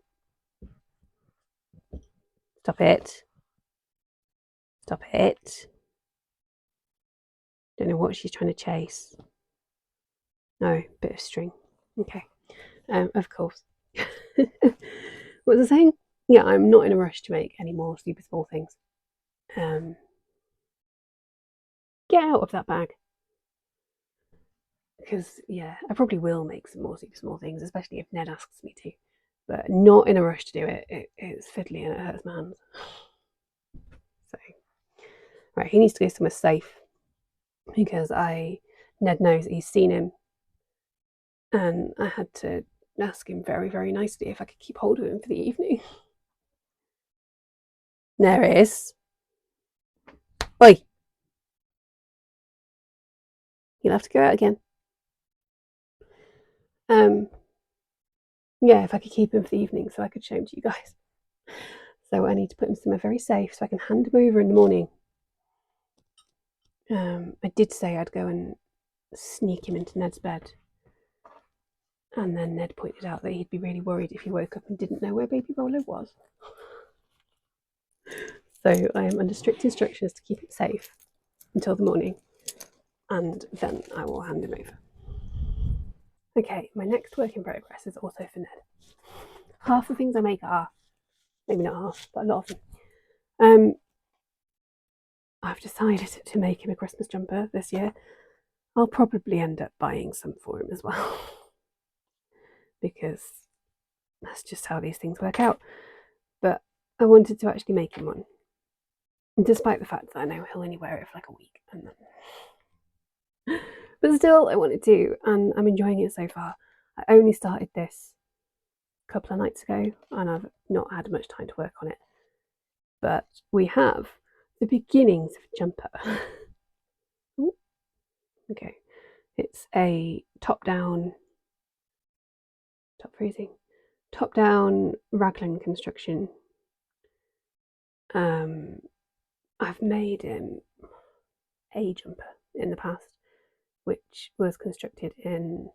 Stop it. Stop it. Don't know what she's trying to chase. No, bit of string. Okay. Of course. What was I saying? Yeah, I'm not in a rush to make any more super small things. Get out of that bag. Because, yeah, I probably will make some more super small things, especially if Ned asks me to. But not in a rush to do it. It's fiddly and it hurts my hands. So, right, he needs to go somewhere safe. Because Ned knows he's seen him. And I had to ask him very, very nicely if I could keep hold of him for the evening. There it is. Oi! You'll have to go out again. Yeah, if I could keep him for the evening so I could show him to you guys. So I need to put him somewhere very safe so I can hand him over in the morning. I did say I'd go and sneak him into Ned's bed. And then Ned pointed out that he'd be really worried if he woke up and didn't know where baby Rollo was. So I am under strict instructions to keep him safe until the morning. And then I will hand him over. Okay, my next work in progress is also for Ned. Half the things I make are, maybe not half, but a lot of them. I've decided to make him a Christmas jumper this year. I'll probably end up buying some for him as well. Because that's just how these things work out. But I wanted to actually make him one. Despite the fact that I know he'll only wear it for like a week. And then... But still, I wanted to, and I'm enjoying it so far. I only started this a couple of nights ago, and I've not had much time to work on it. But we have the beginnings of a jumper. Okay, it's a top-down raglan construction. I've made a jumper in the past, which was constructed in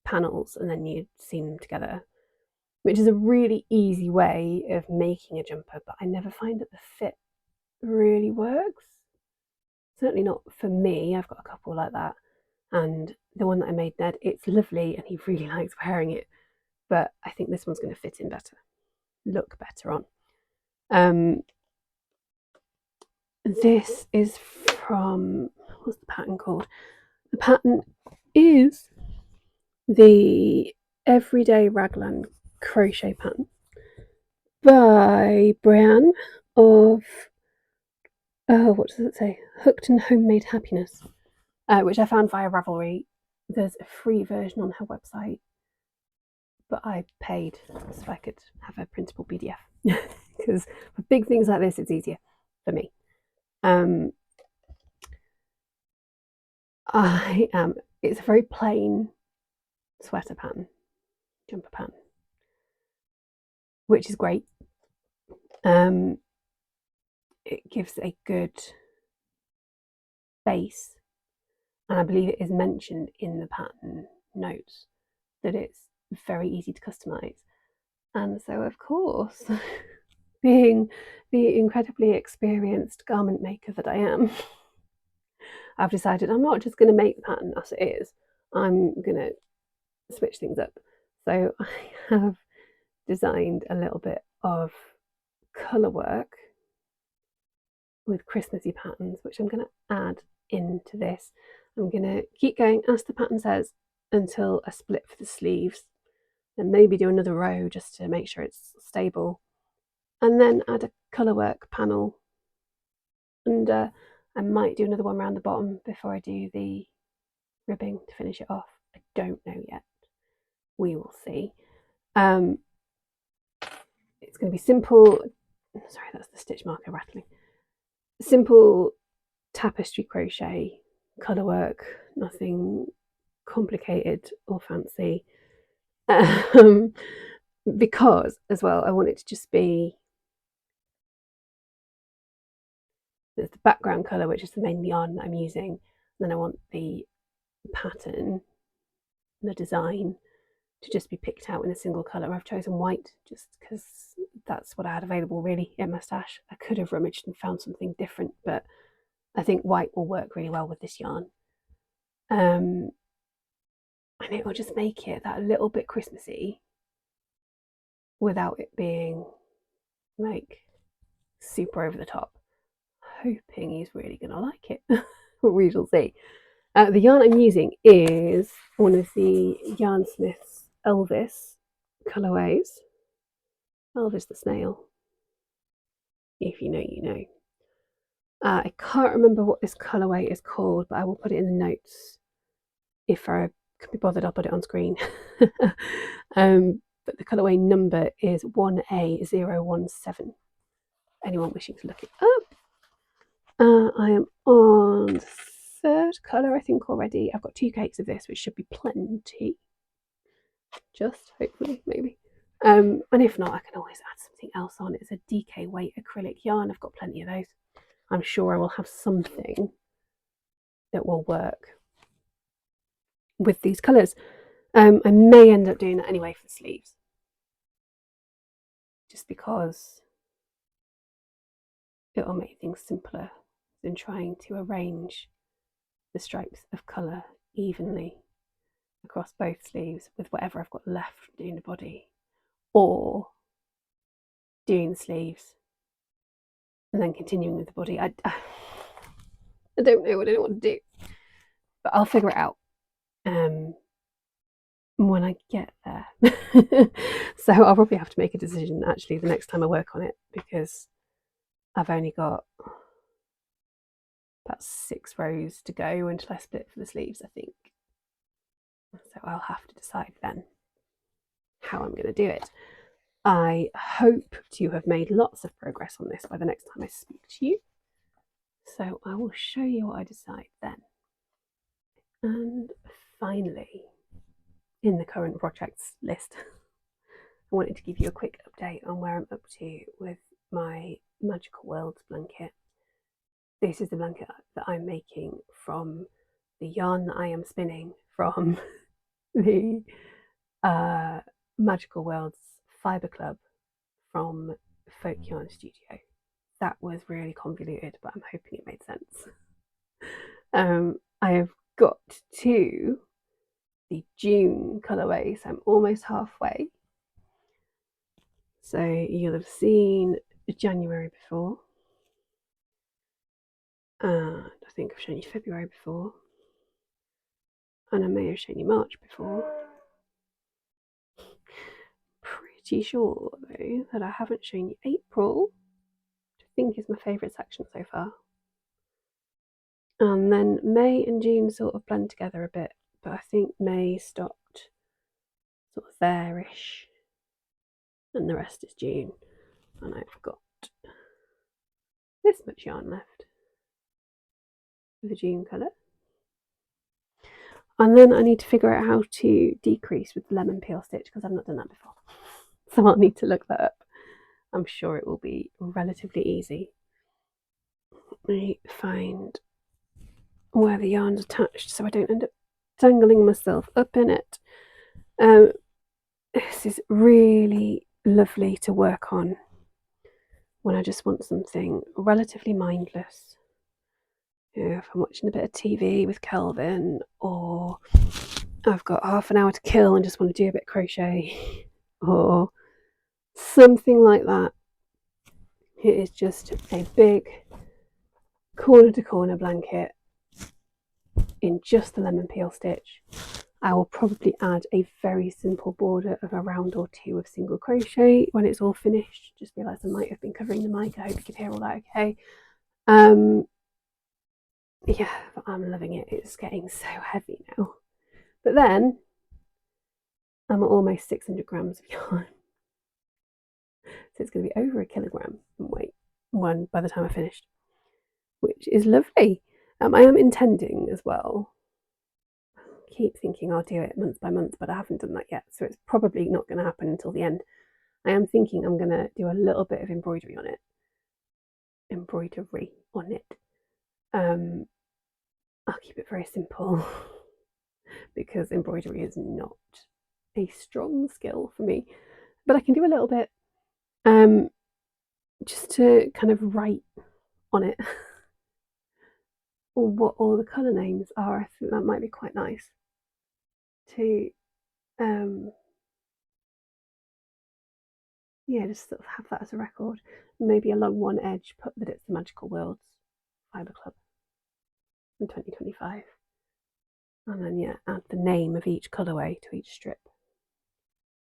panels, and then you'd seam them together, which is a really easy way of making a jumper, but I never find that the fit really works. Certainly not for me. I've got a couple like that, and the one that I made Ned, it's lovely and he really likes wearing it, but I think this one's going to fit in better, look better on. This is from, what's the pattern called? The pattern is the Everyday Raglan Crochet Pattern by Brianne of, what does it say? Hooked and Homemade Happiness, which I found via Ravelry. There's a free version on her website, but I paid so I could have a printable PDF because for big things like this, it's easier for me. It's a very plain sweater pattern, jumper pattern, which is great. It gives a good base, and I believe it is mentioned in the pattern notes that it's very easy to customize. And so, of course, being the incredibly experienced garment maker that I am, I've decided I'm not just going to make the pattern as it is, I'm going to switch things up. So I have designed a little bit of colour work with Christmassy patterns, which I'm going to add into this. I'm going to keep going as the pattern says until I split for the sleeves, and maybe do another row just to make sure it's stable, and then add a colour work panel, and I might do another one around the bottom before I do the ribbing to finish it off. I don't know yet. We will see. It's going to be simple. Sorry, that's the stitch marker rattling. Simple tapestry crochet, colour work, nothing complicated or fancy. Because as well, I want it to just be, there's the background colour, which is the main yarn that I'm using. And then I want the pattern, the design, to just be picked out in a single colour. I've chosen white just because that's what I had available really in my stash. I could have rummaged and found something different, but I think white will work really well with this yarn. And it will just make it that little bit Christmassy without it being like super over the top. Hoping he's really going to like it. We shall see. The yarn I'm using is one of the Yarnsmith's Elvis colourways. Elvis the snail. If you know, you know. I can't remember what this colourway is called, but I will put it in the notes. If I can be bothered, I'll put it on screen. But the colourway number is 1A017. Anyone wishing to look it up. I am on third colour, I think, already. I've got 2 cakes of this, which should be plenty. Just, hopefully, maybe. And if not, I can always add something else on. It's a DK weight acrylic yarn. I've got plenty of those. I'm sure I will have something that will work with these colours. I may end up doing that anyway for the sleeves. Just because it'll make things simpler than trying to arrange the stripes of colour evenly across both sleeves with whatever I've got left from doing the body, or doing the sleeves and then continuing with the body. I don't know. I don't know what to do, but I'll figure it out when I get there. So I'll probably have to make a decision actually the next time I work on it, because I've only got about 6 rows to go until I split for the sleeves, I think. So I'll have to decide then how I'm going to do it. I hope to have made lots of progress on this by the next time I speak to you. So I will show you what I decide then. And finally, in the current projects list, I wanted to give you a quick update on where I'm up to with my Magical Worlds blanket. This is the blanket that I'm making from the yarn that I am spinning from the Magical Worlds Fibre Club from Folk Yarn Studio. That was really convoluted, but I'm hoping it made sense. I have got to the June colourway, so I'm almost halfway. So you'll have seen January before, and I think I've shown you February before, and I may have shown you March before. Pretty sure though that I haven't shown you April, which I think is my favourite section so far. And then May and June sort of blend together a bit, but I think May stopped sort of there-ish, and the rest is June. And I've got this much yarn left with the June colour. And then I need to figure out how to decrease with the lemon peel stitch, because I've not done that before. So I'll need to look that up. I'm sure it will be relatively easy. Let me find where the yarn's attached so I don't end up dangling myself up in it. This is really lovely to work on when I just want something relatively mindless. If I'm watching a bit of TV with Kelvin, or I've got half an hour to kill and just want to do a bit of crochet, or something like that. It is just a big corner to corner blanket in just the lemon peel stitch. I will probably add a very simple border of a round or 2 of single crochet when it's all finished. Just realised I might have been covering the mic. I hope you can hear all that okay. Yeah, but I'm loving it. It's getting so heavy now. But then I'm at almost 600 grams of yarn. So it's going to be over 1 kilogram in weight by the time I finished, which is lovely. I am intending as well. I keep thinking I'll do it month by month, but I haven't done that yet. So it's probably not going to happen until the end. I am thinking I'm going to do a little bit of embroidery on it. I'll keep it very simple. because embroidery is not a strong skill for me, but I can do a little bit just to kind of write on it or what all the colour names are. I think that might be quite nice to yeah, just sort of have that as a record. Maybe along one edge put that it's the Magical Worlds Fibre Club in 2025. And then yeah, add the name of each colourway to each strip.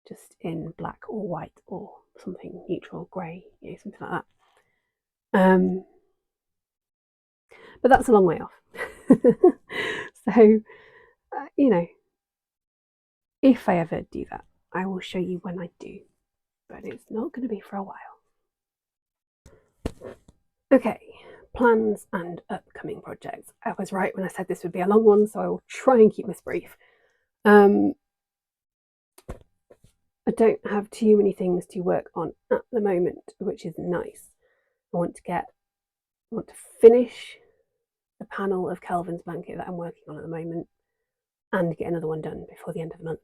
Just in black or white or something neutral, grey, you know, something like that. But that's a long way off. So, you know, if I ever do that, I will show you when I do, but it's not going to be for a while. Okay, plans and upcoming projects. I was right when I said this would be a long one, so I will try and keep this brief. I don't have too many things to work on at the moment, which is nice. I want to finish the panel of Kelvin's blanket that I'm working on at the moment and get another one done before the end of the month.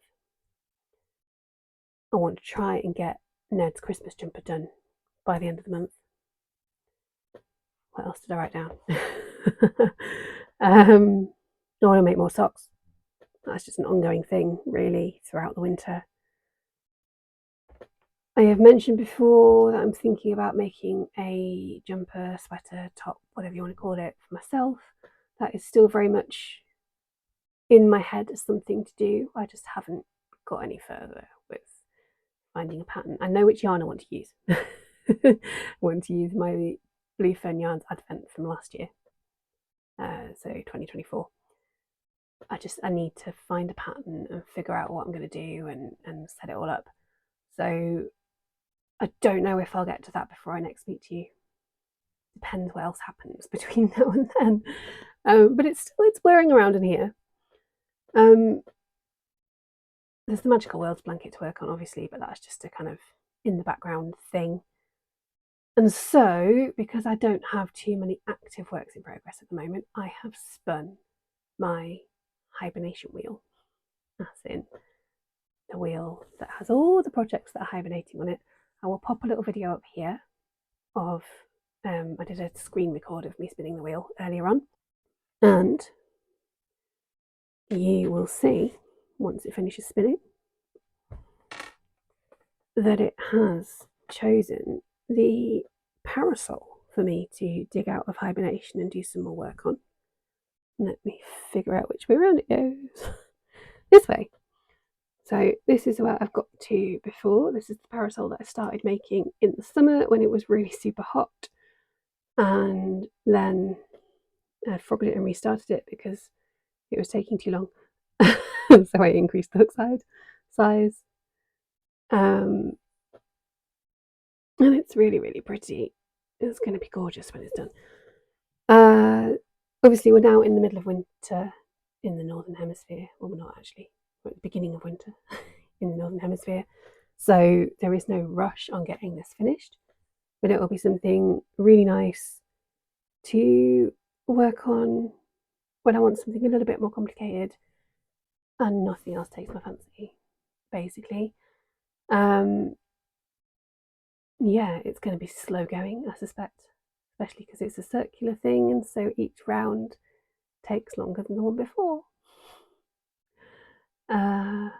I want to try and get Ned's Christmas jumper done by the end of the month. What else did I write down? I want to make more socks. That's just an ongoing thing, really, throughout the winter. I have mentioned before that I'm thinking about making a jumper, sweater, top, whatever you want to call it, for myself. That is still very much in my head as something to do. I just haven't got any further with finding a pattern. I know which yarn I want to use. I want to use my Blue Fern Yarns Advent from last year, so 2024. I need to find a pattern and figure out what I'm going to do and set it all up. So I don't know if I'll get to that before I next speak to you. Depends what else happens between now and then. But it's whirring around in here. There's the Magical Worlds blanket to work on, obviously, but that's just a kind of in the background thing. And so, because I don't have too many active works in progress at the moment, I have spun my hibernation wheel, as in the wheel that has all the projects that are hibernating on it. I will pop a little video up here of, I did a screen record of me spinning the wheel earlier on, and you will see, once it finishes spinning, that it has chosen the parasol for me to dig out of hibernation and do some more work on. Let me figure out which way around it goes. This way. So this is where I've got to before. This is the parasol that I started making in the summer when it was really super hot, and then I frogged it and restarted it because it was taking too long. So I increased the hook size. And it's really, really pretty. It's going to be gorgeous when it's done. Obviously, we're now in the middle of winter in the Northern Hemisphere. Well, we're not actually. We're at the beginning of winter in the Northern Hemisphere. So there is no rush on getting this finished. But it will be something really nice to work on when I want something a little bit more complicated and nothing else takes my fancy, basically. Yeah, it's going to be slow going, I suspect, especially because it's a circular thing, and so each round takes longer than the one before. Oh,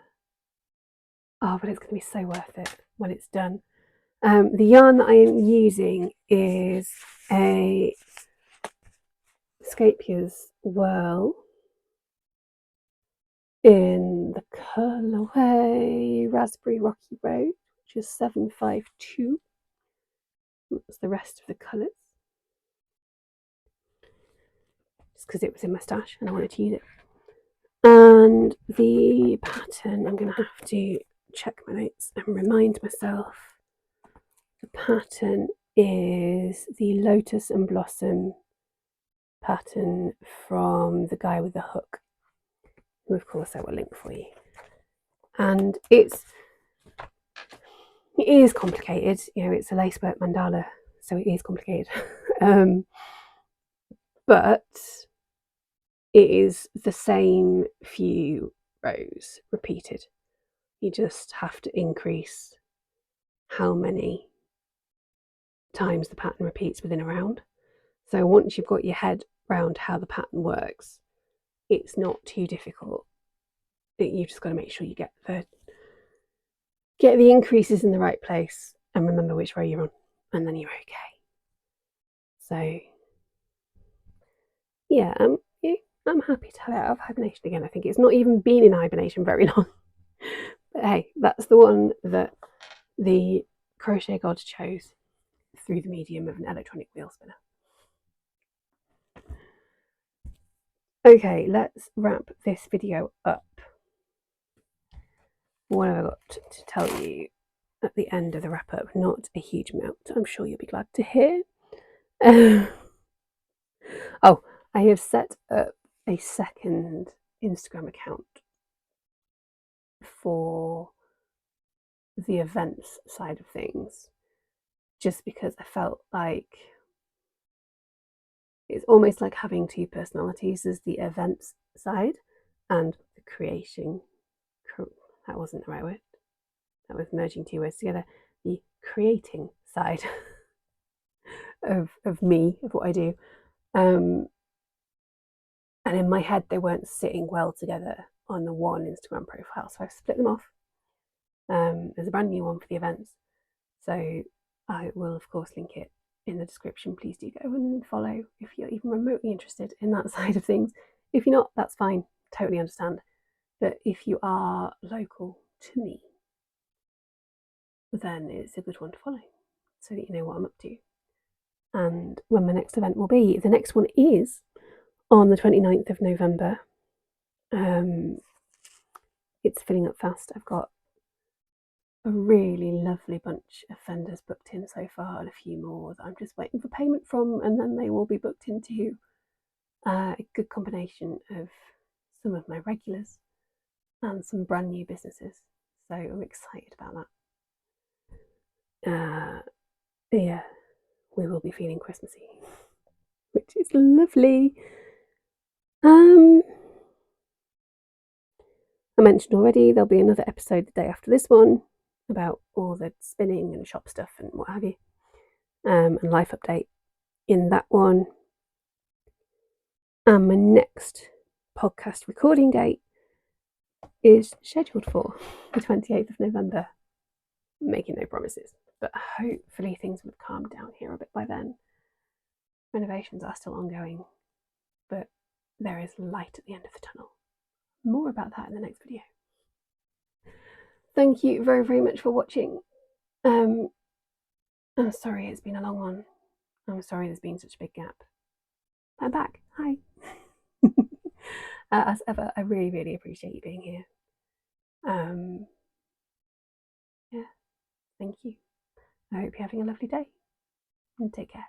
but it's going to be so worth it when it's done. The yarn that I am using is a Scapier's Whirl in the colourway Raspberry Rocky Road, which is 752. That's the rest of the colours. Just because it was in my stash and I wanted to use it. And the pattern, I'm going to have to check my notes and remind myself. The pattern is the Lotus and Blossom pattern from the guy with the hook, who of course I will link for you. And it is complicated, you know, it's a lacework mandala, so it is complicated. But it is the same few rows repeated. You just have to increase how many times the pattern repeats within a round. So once you've got your head round how the pattern works, it's not too difficult. You've just got to make sure you get the increases in the right place and remember which row you're on, and then you're okay. So yeah, I'm happy to have it out of hibernation again. I think it's not even been in hibernation very long. But hey, that's the one that the crochet gods chose through the medium of an electronic wheel spinner. Okay, let's wrap this video up. What have I got to tell you at the end of the wrap up? Not a huge amount, I'm sure you'll be glad to hear. Oh, I have set up a second Instagram account for the events side of things, just because I felt like it's almost like having two personalities. There's the events side and the creating. That wasn't the right word. That was merging two words together. The creating side of me, of what I do. And in my head, they weren't sitting well together on the one Instagram profile. So I've split them off. There's a brand new one for the events. So I will, of course, link it in the description. Please do go and follow if you're even remotely interested in that side of things. If you're not, that's fine. Totally understand. But if you are local to me, then it's a good one to follow so that you know what I'm up to and when my next event will be. The next one is on the 29th of November. It's filling up fast. I've got a really lovely bunch of vendors booked in so far, and a few more that I'm just waiting for payment from, and then they will be booked into a good combination of some of my regulars and some brand new businesses. So I'm excited about that. Yeah, we will be feeling Christmassy, which is lovely. I mentioned already there'll be another episode the day after this one about all the spinning and shop stuff and what have you, and life update in that one. And my next podcast recording date is scheduled for the 28th of November. Making no promises, but hopefully things will have calmed down here a bit by then. Renovations are still ongoing, but there is light at the end of the tunnel. More about that in the next video. Thank you very, very much for watching. I'm sorry it's been a long one. I'm sorry there's been such a big gap. I'm back. Hi. As ever, I really, really appreciate you being here. Yeah, thank you. I hope you're having a lovely day, and take care.